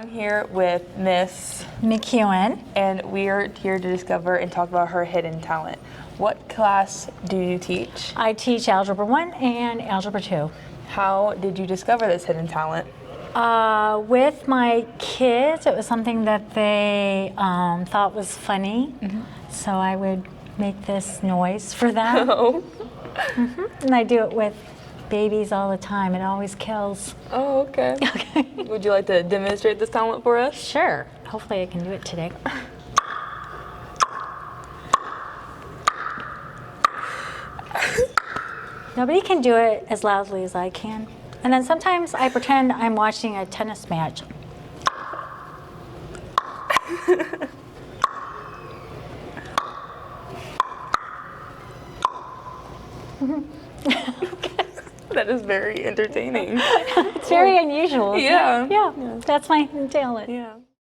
I'm here with Miss McEwen. and we are here to discover and talk about her hidden talent. What class do you teach? I teach Algebra 1 and Algebra 2. How did you discover this hidden talent? With my kids, it was something that they thought was funny, so I would make this noise for them. Oh. And I do it with babies all the time. It always kills. Oh, okay. Okay. Would you like to demonstrate this talent for us? Sure. Hopefully I can do it today. Nobody can do it as loudly as I can. And then sometimes I pretend I'm watching a tennis match. That is very entertaining. It's very unusual. Isn't it? Yeah. Yeah, that's my talent. Yeah.